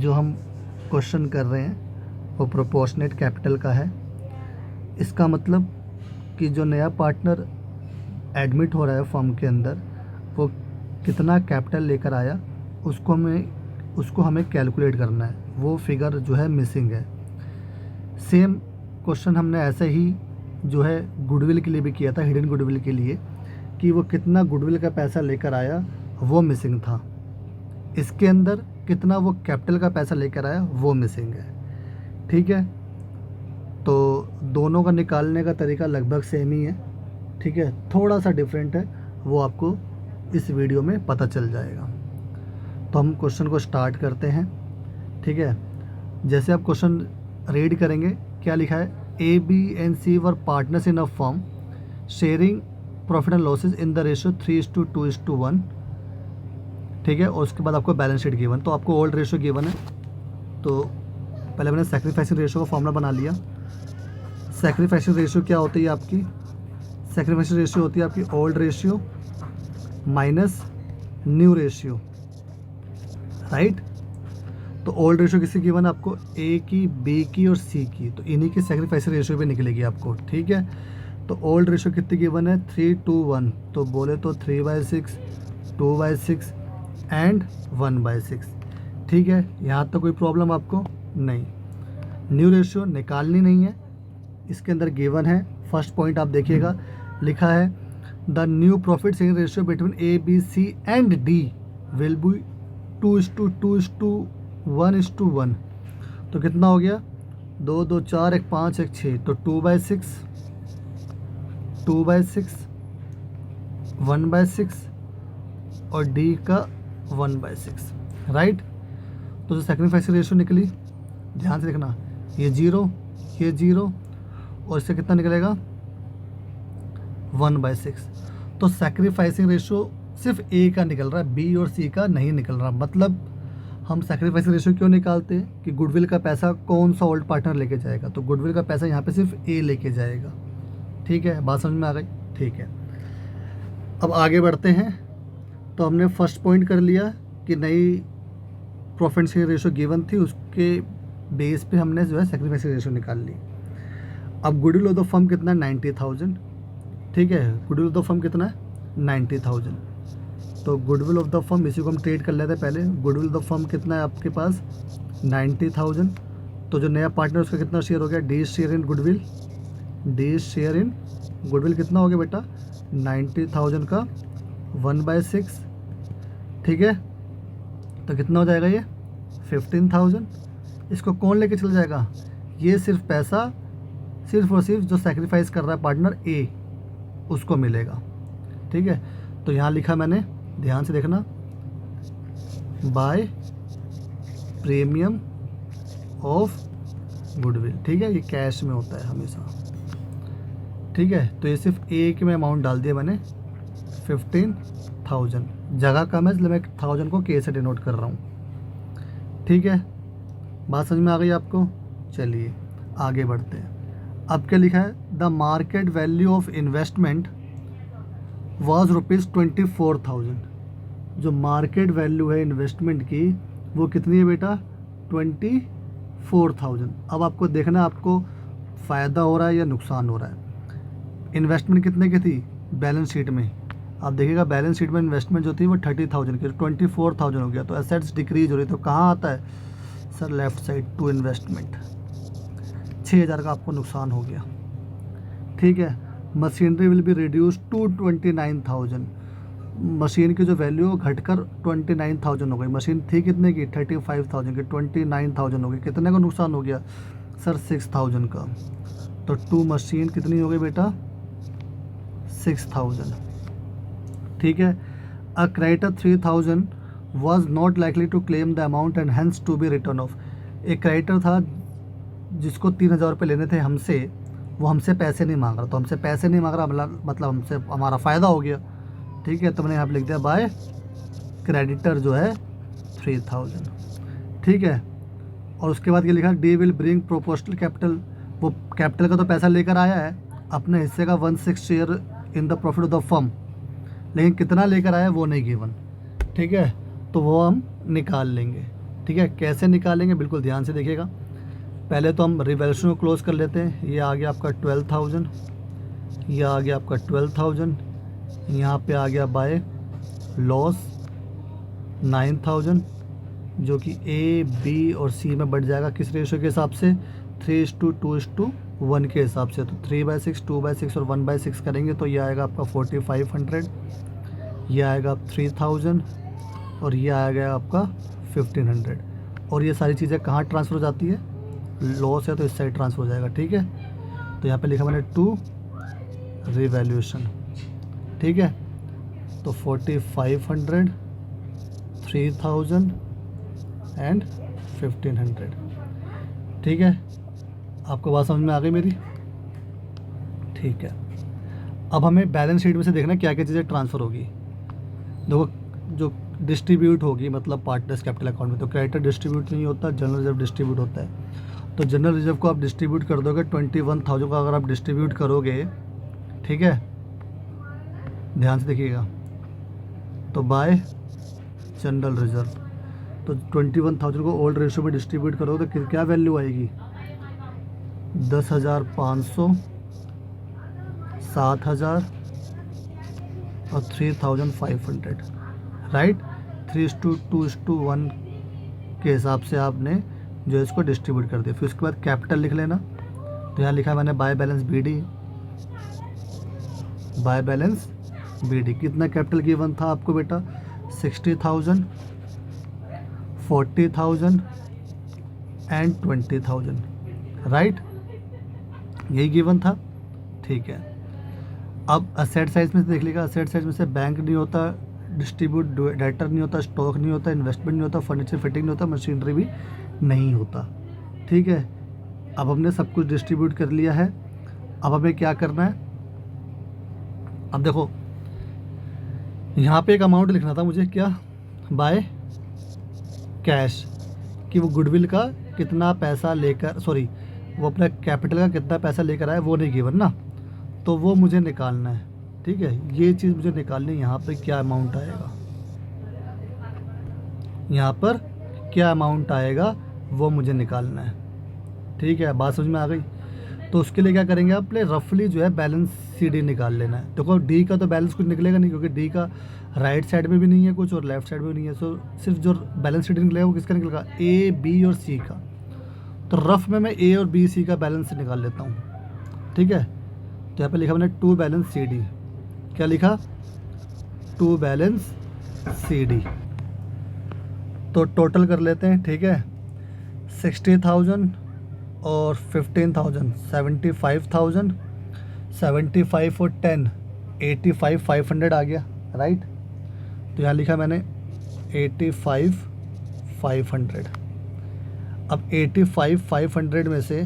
जो हम क्वेश्चन कर रहे हैं वो प्रोपोर्शनेट कैपिटल का है। इसका मतलब कि जो नया पार्टनर एडमिट हो रहा है फर्म के अंदर वो कितना कैपिटल लेकर आया उसको हमें कैलकुलेट करना है। वो फिगर जो है मिसिंग है। सेम क्वेश्चन हमने ऐसे ही जो है गुडविल के लिए भी किया था, हिडन गुडविल के लिए, कि वो कितना गुडविल का पैसा लेकर आया वो मिसिंग था। इसके अंदर कितना वो कैपिटल का पैसा लेकर आया वो मिसिंग है। ठीक है, तो दोनों का निकालने का तरीका लगभग सेम ही है। ठीक है, थोड़ा सा डिफरेंट है, वो आपको इस वीडियो में पता चल जाएगा। तो हम क्वेश्चन को स्टार्ट करते हैं। ठीक है, जैसे आप क्वेश्चन रीड करेंगे क्या लिखा है, A B and C were partners in a firm sharing profit and losses in the ratio 3:2:1। ठीक है, और उसके बाद आपको बैलेंस शीट गिवन, तो आपको ओल्ड रेशियो गिवन है। तो पहले मैंने सैक्रिफाइसिंग रेशियो का फॉर्मूला बना लिया। सैक्रिफाइसिंग रेशियो क्या होती है आपकी? सैक्रिफाइसिंग रेशियो होती है आपकी old ratio minus new ratio, right. तो ओल्ड रेशियो किसकी गिवन है आपको? ए की, बी की और सी की, तो इन्हीं की सैक्रिफाइसिंग रेशियो भी निकलेगी आपको। ठीक है, तो ओल्ड रेशियो कितनी गिवन है? 3:1, तो बोले तो 3/6, 2/6 एंड 1/6। ठीक है, यहाँ तक कोई प्रॉब्लम आपको नहीं। न्यू रेशियो निकालनी नहीं है, इसके अंदर गिवन है। फर्स्ट पॉइंट आप देखिएगा, लिखा है the new profit sharing ratio between A B C and D will be 2:2:1:1। तो कितना हो गया? 2 2 4 1 5 1 6, तो 2/6, 2/6, 1/6 और डी का 1/6, राइट। तो जो सैक्रिफाइसिंग रेशियो निकली, ध्यान से देखना, ये 0, ये 0 और इससे कितना निकलेगा? 1/6। तो सैक्रिफाइसिंग रेशियो सिर्फ ए का निकल रहा है, बी और सी का नहीं निकल रहा। मतलब हम सैक्रिफाइसिंग रेशियो क्यों निकालते हैं कि गुडविल का पैसा कौन सा ओल्ड पार्टनर लेके जाएगा, तो गुडविल का पैसा यहाँ पे सिर्फ ए लेके जाएगा। ठीक है, बात समझ में आ गई? ठीक है, अब आगे बढ़ते हैं। तो हमने फर्स्ट पॉइंट कर लिया कि नई प्रॉफिट शेयरिंग रेशियो गिवन थी, उसके बेस पे हमने जो है सैक्रिफाइसिंग रेशियो निकाल ली। अब गुडविल ऑफ द फर्म कितना है? 90,000। ठीक है, गुडविल ऑफ द फर्म कितना है? 90,000। तो गुडविल ऑफ द फर्म, इसी को हम ट्रेड कर लेते हैं पहले। गुडविल ऑफ द फर्म कितना है आपके पास? 90,000। तो जो नया पार्टनर उसका कितना शेयर हो गया? D share in goodwill, D share in goodwill कितना हो गया बेटा? 90,000 का 1/6। ठीक है, तो कितना हो जाएगा ये? 15,000। इसको कौन लेके चल जाएगा? ये सिर्फ पैसा सिर्फ और सिर्फ जो सैक्रिफाइस कर रहा है पार्टनर ए, उसको मिलेगा। ठीक है, तो यहाँ लिखा मैंने, ध्यान से देखना, बाय प्रीमियम ऑफ गुडविल। ठीक है, ये कैश में होता है हमेशा। ठीक है, तो ये सिर्फ एक में अमाउंट डाल दिया मैंने 15,000। जगह कम है इसलिए मैं 1000 को के से डिनोट कर रहा हूँ। ठीक है, बात समझ में आ गई आपको? चलिए आगे बढ़ते हैं। अब क्या लिखा है? The market value of investment was ₹24,000। जो मार्केट वैल्यू है इन्वेस्टमेंट की वो कितनी है बेटा? 24,000। अब आपको देखना है आपको फ़ायदा हो रहा है या नुकसान हो रहा है। इन्वेस्टमेंट कितने की थी बैलेंस शीट में? आप देखिएगा बैलेंस शीट में इन्वेस्टमेंट जो थी वो 30,000 की, 24,000 हो गया, तो एसेट्स डिक्रीज हो रही। तो कहाँ आता है sir? Left side to investment. 6,000 का आपको नुकसान हो गया। ठीक है, machinery will be reduce to 29,000। Machine की जो वैल्यू है घटकर 29,000 हो गई। मशीन थी कितने की? 35,000 की, 29,000 हो गई। कितने का नुकसान हो गया सर? 6,000 का। तो टू मशीन कितनी हो गई बेटा? 6,000। ठीक है, a creditor 3,000 was not likely to claim the amount and hence to be return off. एक क्रेडिटर था जिसको 3,000 रुपये लेने थे हमसे, वो हमसे पैसे नहीं मांग रहा। तो हमसे पैसे नहीं मांग रहा मतलब हमसे हमारा फ़ायदा हो गया। ठीक है, तो मैंने यहाँ पे लिख दिया बाय क्रेडिटर जो है 3,000। ठीक है, और उसके बाद ये लिखा D will bring proportional capital. वो कैपिटल का तो पैसा लेकर आया है, अपने हिस्से का 1/6 share in the profit of the firm, लेकिन कितना लेकर आया वो नहीं गिवन। ठीक है, तो वो हम निकाल लेंगे। ठीक है, कैसे निकालेंगे बिल्कुल ध्यान से देखिएगा। पहले तो हम रिवैल्यूएशन को क्लोज कर लेते हैं। ये आ गया आपका 12,000, ये आ गया आपका 12,000, यहाँ पे आ गया बाय लॉस 9,000, जो कि ए बी और सी में बढ़ जाएगा किस रेशो के हिसाब से, 3:2:1 के हिसाब से। तो 3/6, 2/6 और 1/6 करेंगे तो ये आएगा आपका 4,500, ये आएगा 3,000 और ये आएगा आपका 1,500। और ये सारी चीज़ें कहाँ ट्रांसफ़र हो जाती है, लॉस है तो इस साइड ट्रांसफ़र हो जाएगा। ठीक है, तो यहाँ पे लिखा मैंने टू रिवैल्यूएशन। ठीक है, तो 4,500, 3,000 एंड 1,500। ठीक है, आपको बात समझ में आ गई मेरी? ठीक है, अब हमें बैलेंस शीट में से देखना क्या क्या चीज़ें ट्रांसफ़र होगी। देखो, जो डिस्ट्रीब्यूट होगी मतलब पार्टनर्स कैपिटल अकाउंट में, तो क्रेडिटर डिस्ट्रीब्यूट नहीं होता, जनरल रिजर्व डिस्ट्रीब्यूट होता है। तो जनरल रिजर्व को आप डिस्ट्रीब्यूट कर दोगे, 21,000 का अगर आप डिस्ट्रीब्यूट करोगे, ठीक है, ध्यान से देखिएगा, तो बाय जनरल रिजर्व, तो 21,000 को ओल्ड रेशो में डिस्ट्रीब्यूट करोगे तो क्या वैल्यू आएगी, 10,500, 7,000 और 3,500, राइट। 3:2:1 के हिसाब से आपने जो इसको डिस्ट्रीब्यूट कर दिया। फिर उसके बाद कैपिटल लिख लेना। तो यहाँ लिखा है मैंने by balance BD, by balance BD. कितना कैपिटल गिवन था आपको बेटा, 60,000, 40,000 एंड 20,000, राइट, यही गिवन था। ठीक है, अब असेट साइज में से देख लीजिएगा। असेट साइज में से बैंक नहीं होता, डिस्ट्रीब्यूट डेटर नहीं होता, स्टॉक नहीं होता, इन्वेस्टमेंट नहीं होता, फर्नीचर फिटिंग नहीं होता, मशीनरी भी नहीं होता। ठीक है, अब हमने सब कुछ डिस्ट्रीब्यूट कर लिया है। अब हमें क्या करना है, अब देखो यहाँ पे एक अमाउंट लिखना था मुझे, क्या, बाय कैश, कि वो गुडविल का कितना पैसा लेकर, सॉरी वो अपना कैपिटल का कितना पैसा लेकर आया वो नहीं गिवन ना, तो वो मुझे निकालना है। ठीक है, ये चीज़ मुझे निकालनी है। यहाँ पे क्या अमाउंट आएगा, यहाँ पर क्या अमाउंट आएगा वो मुझे निकालना है। ठीक है, बात समझ में आ गई। तो उसके लिए क्या करेंगे, आप रफली जो है बैलेंस सीडी निकाल लेना है। देखो डी का तो बैलेंस कुछ निकलेगा नहीं, क्योंकि डी का राइट साइड में भी नहीं है कुछ और लेफ्ट साइड में भी नहीं है। सो सिर्फ जो बैलेंस सीडी निकलेगा वो किसका निकलेगा, ए बी और सी का। तो रफ में मैं ए और बी सी का बैलेंस निकाल लेता हूँ। ठीक है, तो यहाँ पे लिखा मैंने टू बैलेंस सी डी। क्या लिखा, टू बैलेंस सी डी। तो टोटल कर लेते हैं। ठीक है, 60,000 और 15,000, 75,000, 75 और 10, 85,500 आ गया, राइट। तो यहाँ लिखा मैंने 85,500। अब 85,500 में से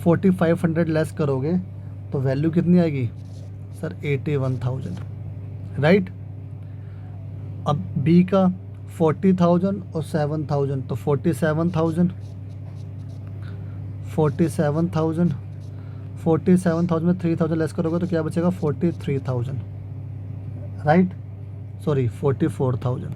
4,500 लेस करोगे तो वैल्यू कितनी आएगी सर, 81,000, राइट। अब बी का 40,000 और 7,000, तो 47,000, 47,000 में 3,000 लेस करोगे तो क्या बचेगा, 43,000, राइट, सॉरी 44,000।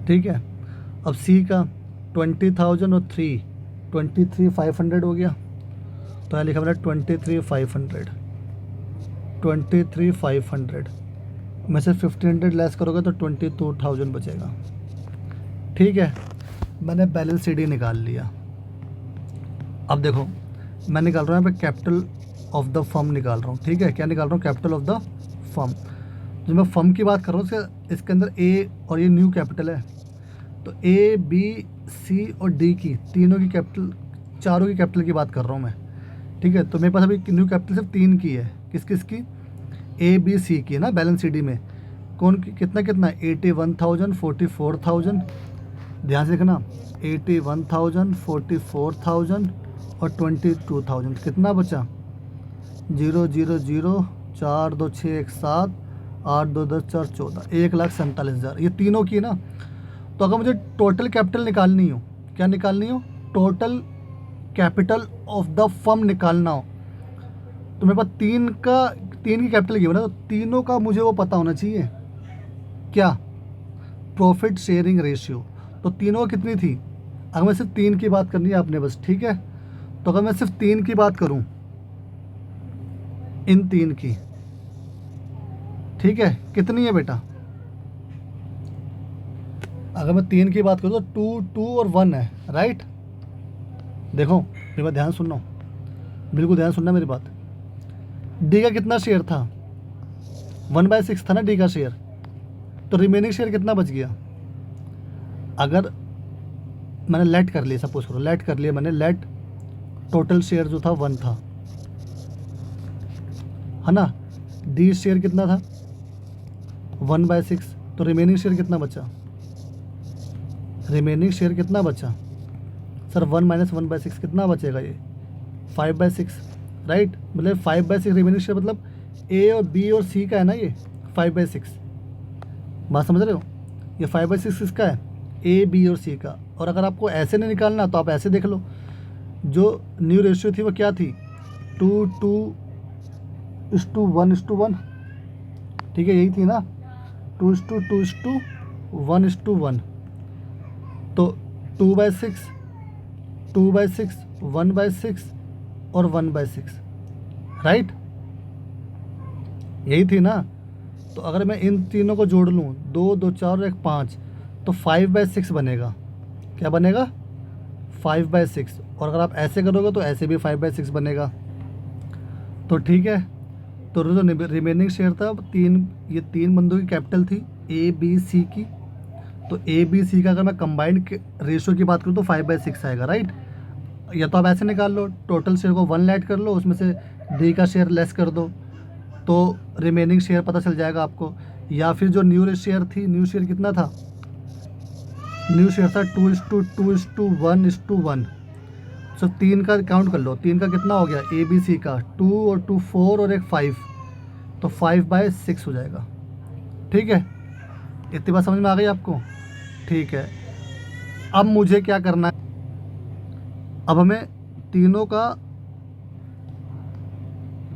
ठीक है, अब सी का 20,000 और 23,500 हो गया। तो यहाँ लिखा मैंने 23,500, 23,500 में से 1,500 लेस करोगे तो 22,000 बचेगा। ठीक है, मैंने बैलेंस सीडी निकाल लिया। अब देखो मैं निकाल रहा हूँ यहाँ पे कैपिटल ऑफ द फर्म निकाल रहा हूँ। ठीक है, क्या निकाल रहा हूँ, कैपिटल ऑफ द फर्म। जब मैं फर्म की बात कर रहा हूँ इसके अंदर ए और ये न्यू कैपिटल है, तो ए बी सी और डी की तीनों की कैपिटल, चारों की कैपिटल की बात कर रहा हूँ मैं। ठीक है, तो मेरे पास अभी न्यू कैपिटल सिर्फ 3 की है। किस किस की, ए बी सी की है ना बैलेंस सीडी में। कौन की, कितना कितना, 81,000, 44,000, ध्यान से देखना, 81,000, 44,000 और 22,000। कितना बचा, 0 0 0 4 2 6 1 7 8 2 10 4 14, 1,47,000 ये तीनों की ना। तो अगर मुझे टोटल कैपिटल निकालनी हो, क्या निकालनी हो, total capital of the firm निकालना हो, तो मेरे पास तीन की कैपिटल गिवन है, तो तीनों का मुझे वो पता होना चाहिए। क्या, प्रॉफिट शेयरिंग रेशियो। तो तीनों कितनी थी, अगर मैं सिर्फ 3 की बात करनी है आपने बस, ठीक है। तो अगर मैं सिर्फ 3 की बात करूं, इन 3 की, ठीक है, कितनी है बेटा, अगर मैं 3 की बात करूं तो 2 2 और 1 है, राइट। देखो मेरी बात ध्यान सुनना, बिल्कुल ध्यान सुनना मेरी बात। डी का कितना शेयर था, 1/6 था ना डी का शेयर। तो रिमेनिंग शेयर कितना बच गया, अगर मैंने लेट कर लिया, सपोज करो लेट कर लिया मैंने, लेट टोटल शेयर जो था 1 था, है ना। डी शेयर कितना था, 1/6। तो रिमेनिंग शेयर कितना बचा, रिमेनिंग शेयर कितना बचा सर, 1 - 1/6 कितना बचेगा, ये 5/6, राइट। मतलब 5/6 रिमेनिंग शेयर, मतलब ए और बी और सी का है ना ये 5/6, बात समझ रहे हो। ये 5/6 किसका है, ए बी और सी का। और अगर आपको ऐसे नहीं निकालना तो आप ऐसे देख लो, जो न्यू रेशियो थी वो क्या थी, 2:1:1, ठीक है, यही थी ना, 2:2:1:1। तो 2/6, 2/6, 1/6 और 1/6, राइट, यही थी ना। तो अगर मैं इन तीनों को जोड़ लूँ, 2 2 4 और 1 5, तो 5/6 बनेगा। क्या बनेगा, 5/6। और अगर आप ऐसे करोगे तो ऐसे भी 5/6 बनेगा। तो ठीक है, तो जो रिमेनिंग शेयर था ये 3 बंदों की कैपिटल थी, ए बी सी की। तो ए बी सी का अगर मैं कंबाइंड रेशियो की बात करूँ तो 5/6 आएगा, राइट। या तो आप ऐसे निकाल लो, टोटल शेयर को 1 ऐड कर लो, उसमें से डी का शेयर लेस कर दो, तो रिमेनिंग शेयर पता चल जाएगा आपको। या फिर जो न्यू शेयर थी, न्यू शेयर कितना था, न्यू शेयर था 2:2:1:1। सो 3 का काउंट कर लो, 3 का कितना हो गया, ए बी सी का 2 और 2 4 और 1 5, तो 5/6 हो जाएगा। ठीक है, इतनी बात समझ में आ गई आपको, ठीक है। अब मुझे क्या करना है, अब हमें तीनों का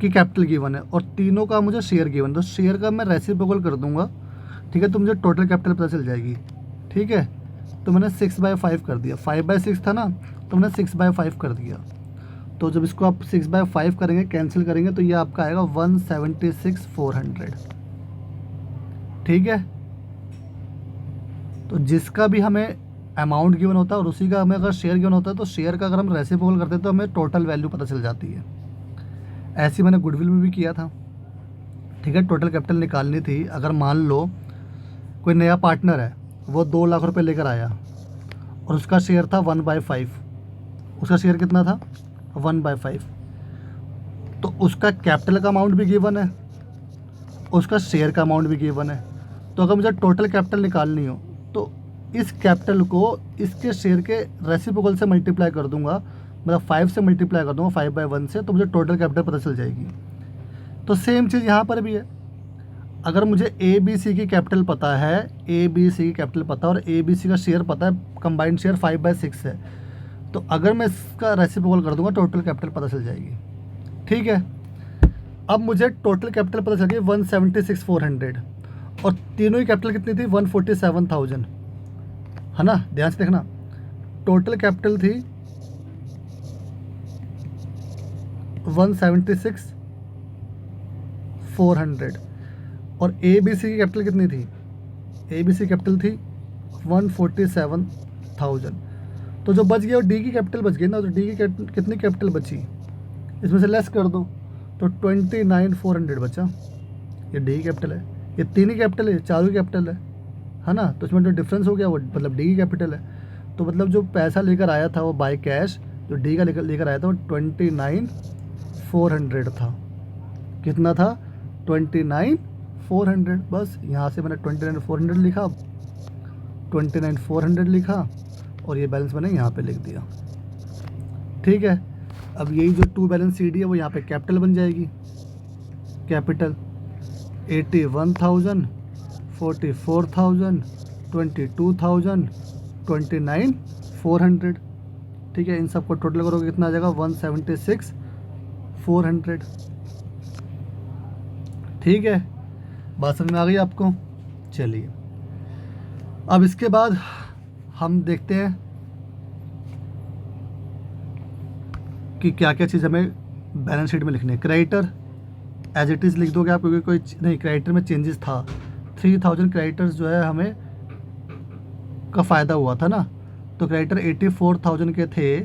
की कैपिटल गिवन है और तीनों का मुझे शेयर गिवन, तो शेयर का मैं रेसिप्रोकल कर दूंगा, ठीक है, तो मुझे टोटल कैपिटल पता चल जाएगी। ठीक है, तो मैंने 6/5 कर दिया, 5/6 था ना, तो मैंने 6/5 कर दिया। तो जब इसको आप 6/5 करेंगे, कैंसिल करेंगे, तो ये आपका आएगा 176,400। ठीक है, तो जिसका भी हमें अमाउंट गिवन होता है और उसी का हमें अगर शेयर गिवन होता है, तो शेयर का अगर हम रेसिप्रोकल करते हैं तो हमें टोटल वैल्यू पता चल जाती है। ऐसे मैंने गुडविल में भी किया था। ठीक है, टोटल कैपिटल निकालनी थी। अगर मान लो कोई नया पार्टनर है, वो 2 लाख रुपए लेकर आया और उसका शेयर था 1/5, उसका शेयर कितना था 1/5, तो उसका कैपिटल का अमाउंट भी गिवन है, उसका शेयर का अमाउंट भी गिवन है। तो अगर मुझे टोटल कैपिटल निकालनी हो तो इस कैपिटल को इसके शेयर के रेसिप्रोकल से मल्टीप्लाई कर दूंगा, मतलब 5 से मल्टीप्लाई कर दूंगा 5/1 से, तो मुझे टोटल कैपिटल पता चल जाएगी। तो सेम चीज़ यहाँ पर भी है। अगर मुझे ए बी सी की कैपिटल पता है, ए बी सी की कैपिटल पता है और ए बी सी का शेयर पता है, कंबाइंड शेयर 5/6 है, तो अगर मैं इसका रेसिप्रोकल कर दूंगा टोटल कैपिटल पता चल जाएगी। ठीक है, अब मुझे टोटल कैपिटल पता चल गई 176,400 और तीनों की कैपिटल कितनी थी 147,000, है ना। ध्यान से देखना, टोटल कैपिटल थी 176,400 और ए बी सी की कैपिटल कितनी थी, ए बी सी कैपिटल थी 147,000। तो जो बच गया वो डी की कैपिटल बच गई ना, तो डी की कितनी कैपिटल बची, इसमें से लेस कर दो, तो 29,400 बचा। ये डी की कैपिटल है, ये 3 ही कैपिटल है, 4 ही कैपिटल है ना। तो इसमें जो डिफरेंस हो गया वो मतलब डी की कैपिटल है। तो मतलब जो पैसा लेकर आया था वो बाय कैश, जो डी का लेकर आया था वो 29,400 था। कितना था 29,400। बस यहाँ से मैंने 29,400 लिखा, 29,400 लिखा और ये बैलेंस मैंने यहाँ पे लिख दिया। ठीक है, अब यही जो टू बैलेंस सी डी है वो यहाँ पे कैपिटल बन जाएगी। कैपिटल 81,000, 44,000, 22,000, 29,400। ठीक है, इन सबको टोटल करोगे कितना आ जाएगा 176,400। ठीक है, बात समझ में आ गई आपको, चलिए। अब इसके बाद हम देखते हैं कि क्या क्या चीज़ हमें बैलेंस शीट में लिखनी है। क्रेडिटर एज इट इज़ लिख दोगे आप, क्योंकि कोई नहीं, क्रेडिटर में चेंजेस था। 3000 क्रेडिटर्स जो है हमें का फ़ायदा हुआ था ना, तो क्रेडिटर 84,000 के थे,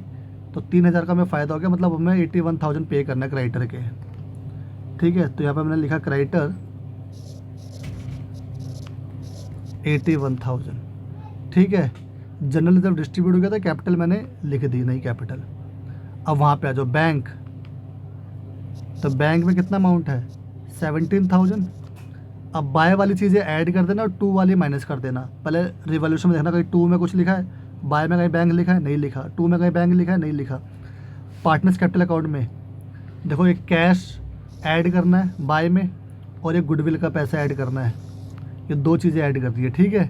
तो 3000 का हमें फ़ायदा हो गया, मतलब हमें 81,000 पे करना है क्रेडिटर के। ठीक है, तो यहाँ पे मैंने लिखा क्रेडिटर 81,000। ठीक है, जनरल रिजर्व डिस्ट्रीब्यूट हो गया था, कैपिटल मैंने लिख दी, नहीं कैपिटल। अब वहाँ पे आ जाओ बैंक, तो बैंक में कितना अमाउंट है 17,000। अब बाय वाली चीज़ें ऐड कर देना और टू वाली माइनस कर देना। पहले रिवॉल्यूशन में देखना कहीं टू में कुछ लिखा है, बाय में कहीं बैंक लिखा है, नहीं लिखा, टू में कहीं बैंक लिखा है, नहीं लिखा। पार्टनर्स कैपिटल अकाउंट में देखो, एक कैश ऐड करना है बाय में, और एक गुडविल का पैसा ऐड करना है, ये दो चीज़ें ऐड कर दी है। ठीक है,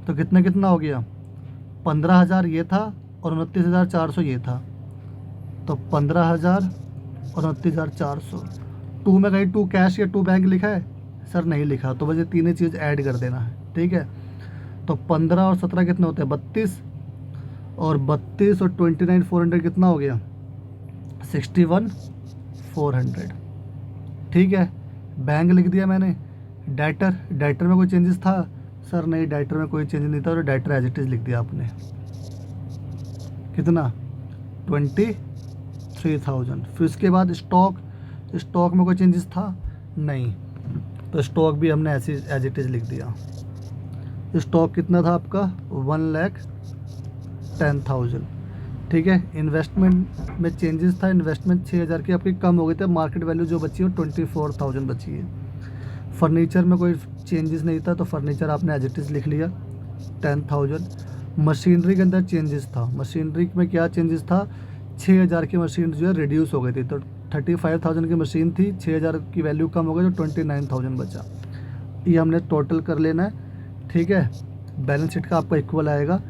तो कितना कितना हो गया, 15,000 ये था और 29,400 ये था, तो 15,000 और 29,400। टू में कहीं टू कैश या टू बैंक लिखा है सर, नहीं लिखा, तो बस ये तीनों चीज़ ऐड कर देना है। ठीक है, तो 15 और 17 कितने होते हैं 32, और 32 और 29,400 कितना हो गया 61,400। ठीक है, बैंक लिख दिया मैंने। डेटर में कोई चेंजेस था सर, नहीं, डेटर में कोई चेंज नहीं था, तो डेटर एज इट इज़ लिख दिया आपने। कितना 23,000। फिर उसके बाद स्टॉक में कोई चेंजेस था नहीं, तो स्टॉक भी हमने ऐसे एज इट इज़ लिख दिया। स्टॉक कितना था आपका 1,10,000। ठीक है, इन्वेस्टमेंट में चेंजेस था, इन्वेस्टमेंट 6,000 की आपकी कम हो गई थी, मार्केट वैल्यू जो बची है 24,000 बची है। फर्नीचर में कोई चेंजेस नहीं था, तो फर्नीचर आपने एज इट इज़ लिख लिया 10,000। मशीनरी के अंदर चेंजेस था, मशीनरी में क्या चेंजेस था, 6,000 की मशीन जो है रिड्यूस हो गई थी, तो 35,000 की मशीन थी, 6,000 की वैल्यू कम हो गई, तो 29,000 बचा। ये हमने टोटल कर लेना है। ठीक है, बैलेंस शीट का आपका इक्वल आएगा,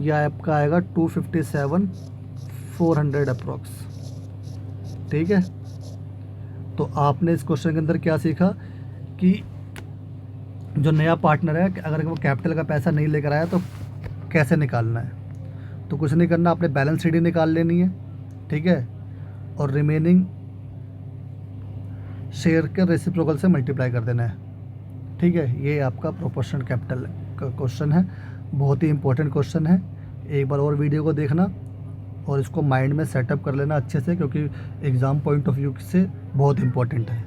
यह आपका आएगा 257,400 अप्रॉक्स। ठीक है, तो आपने इस क्वेश्चन के अंदर क्या सीखा कि जो नया पार्टनर है, अगर वो कैपिटल का पैसा नहीं लेकर आया तो कैसे निकालना है। तो कुछ नहीं करना, आपने बैलेंस शीट ही निकाल लेनी है। ठीक है, और रिमेनिंग शेयर के रेसिप्रोकल से मल्टीप्लाई कर देना है। ठीक है, ये आपका प्रोपोर्शनल कैपिटल का क्वेश्चन है, बहुत ही इंपॉर्टेंट क्वेश्चन है। एक बार और वीडियो को देखना और इसको माइंड में सेटअप कर लेना अच्छे से, क्योंकि एग्ज़ाम पॉइंट ऑफ व्यू से बहुत इंपॉर्टेंट है।